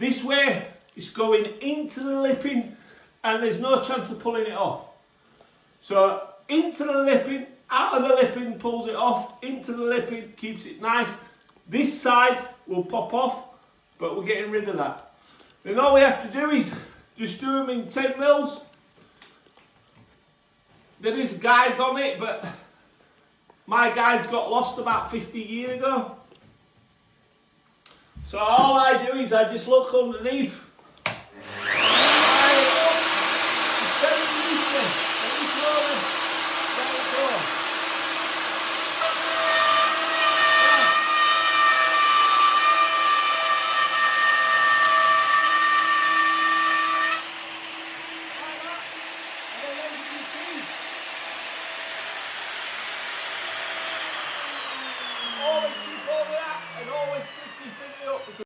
This way, it's going into the lipping and there's no chance of pulling it off. So into the lipping, out of the lipping, pulls it off, into the lipping, keeps it nice. This side will pop off, but we're getting rid of that. Then all we have to do is just do them in 10 mils. There is guides on it, but my guides got lost about 50 years ago. So all I do is I just look underneath. It's very easy, very slowly.